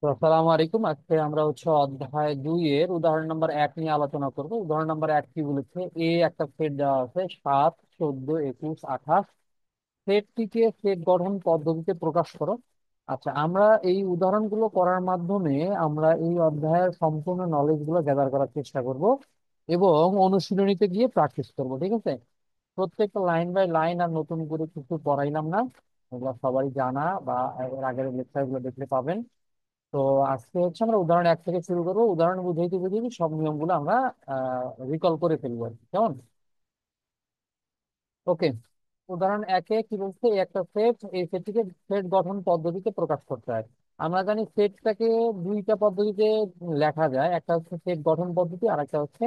তো আসসালামু আলাইকুম। আজকে আমরা অধ্যায় 2 এর উদাহরণ নাম্বার 1 নিয়ে আলোচনা করব। উদাহরণ নাম্বার 1 কি বলেছে? একটা সেট দেওয়া আছে 7, 14, 21, 28। সেটটিকে সেট গঠন পদ্ধতিতে প্রকাশ করো। আচ্ছা, আমরা এই উদাহরণগুলো করার মাধ্যমে আমরা এই অধ্যায়ের সম্পূর্ণ নলেজ গুলো গ্যাদার করার চেষ্টা করব এবং অনুশীলনীতে গিয়ে প্র্যাকটিস করব। ঠিক আছে? প্রত্যেকটা লাইন বাই লাইন আর নতুন করে কিছু পড়াইলাম না, এগুলো সবাই জানা বা এর আগের লেকচার গুলো দেখলে পাবেন। তো আজকে আমরা উদাহরণ 1 থেকে শুরু করবো। উদাহরণ বুঝাইতে বুঝাইতে সব নিয়মগুলো আমরা রিকল করে ফেলবো আর কি। কেমন? ওকে। উদাহরণ 1-এ কি বলছে? একটা সেট, এই সেটটিকে সেট গঠন পদ্ধতিতে প্রকাশ করতে হয়। আমরা জানি সেটটাকে দুইটা পদ্ধতিতে লেখা যায়, একটা হচ্ছে সেট গঠন পদ্ধতি আর একটা হচ্ছে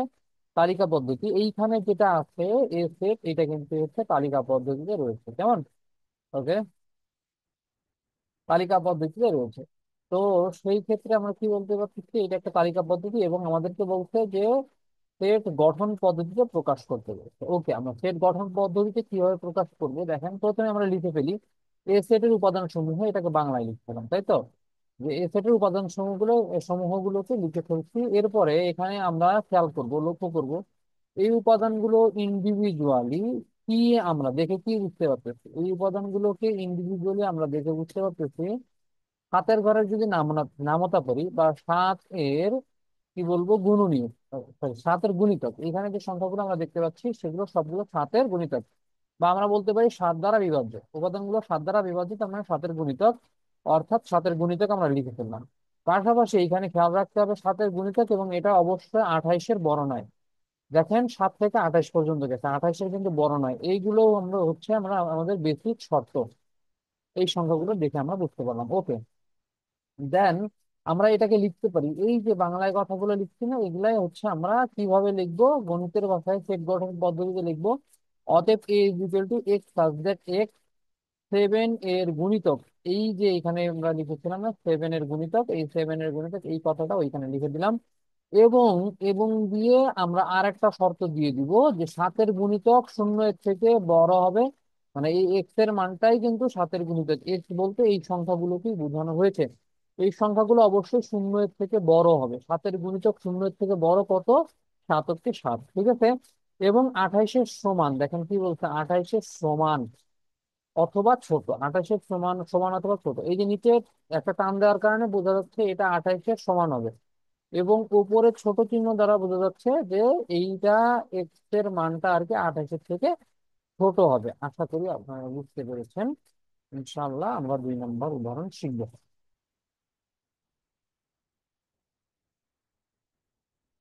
তালিকা পদ্ধতি। এইখানে যেটা আছে এ সেট, এটা কিন্তু হচ্ছে তালিকা পদ্ধতিতে রয়েছে। কেমন? ওকে, তালিকা পদ্ধতিতে রয়েছে। তো সেই ক্ষেত্রে আমরা কি বলতে পারছি যে এটা একটা তালিকা পদ্ধতি এবং আমাদেরকে বলছে যে সেট গঠন পদ্ধতিতে প্রকাশ করতে বলছে। ওকে, আমরা সেট গঠন পদ্ধতিতে কিভাবে প্রকাশ করব দেখেন। প্রথমে আমরা লিখে ফেলি এ সেটের উপাদান সমূহ, এটাকে বাংলায় লিখতে হবে, তাই তো? যে এ সেটের উপাদান সমূহগুলোকে লিখে ফেলছি। এরপরে এখানে আমরা খেয়াল করব, লক্ষ্য করব এই উপাদানগুলো ইন্ডিভিজুয়ালি কি আমরা দেখে কি বুঝতে পারতেছি। এই উপাদানগুলোকে ইন্ডিভিজুয়ালি আমরা দেখে বুঝতে পারতেছি সাতের ঘরের যদি নামতা করি বা সাত এর কি বলবো গুণনীয়ক, সরি সাতের গুণিতক। এখানে যে সংখ্যাগুলো আমরা দেখতে পাচ্ছি সেগুলো সবগুলো সাতের গুণিতক, বা আমরা বলতে পারি 7 দ্বারা বিভাজ্য। উপাদানগুলো 7 দ্বারা বিভাজিত, আমরা সাতের গুণিতক, অর্থাৎ সাতের গুণিতক আমরা লিখে ফেললাম। পাশাপাশি এখানে খেয়াল রাখতে হবে সাতের গুণিতক এবং এটা অবশ্যই 28-এর বড় নয়। দেখেন 7 থেকে 28 পর্যন্ত গেছে, 28-এর কিন্তু বড় নয়। এইগুলো আমরা আমাদের বেসিক শর্ত। এই সংখ্যাগুলো দেখে আমরা বুঝতে পারলাম। ওকে, দেন আমরা এটাকে লিখতে পারি, এই যে বাংলায় কথাগুলো লিখছি না, এগুলাই আমরা কিভাবে লিখবো, গণিতের ভাষায় সেট গঠন পদ্ধতিতে লিখবো। অতএব A is equal to x such that x 7 এর গুণিতক। এই যে এখানে আমরা লিখেছিলাম না 7 এর গুণিতক, এই 7 এর গুণিতক এই কথাটা ওইখানে লিখে দিলাম। এবং এবং দিয়ে আমরা আর একটা শর্ত দিয়ে দিব যে 7-এর গুণিতক 0-এর থেকে বড় হবে। মানে এই এক্স এর মানটাই কিন্তু 7-এর গুণিতক। এক্স বলতে এই সংখ্যাগুলোকেই বোঝানো হয়েছে। এই সংখ্যাগুলো অবশ্যই 0-এর থেকে বড় হবে। 7-এর গুণিতক 0-এর থেকে বড় কত? 7 × 7। ঠিক আছে? এবং 28-এর সমান, দেখেন কি বলছে, 28-এর সমান অথবা ছোট। 28-এর সমান সমান অথবা ছোট, এই যে নিচে একটা টান দেওয়ার কারণে বোঝা যাচ্ছে এটা 28-এর সমান হবে। এবং উপরে ছোট চিহ্ন দ্বারা বোঝা যাচ্ছে যে এইটা এক্স এর মানটা আর কি 28-এর থেকে ছোট হবে। আশা করি আপনারা বুঝতে পেরেছেন। ইনশাআল্লাহ আমরা 2 নম্বর উদাহরণ শিখব।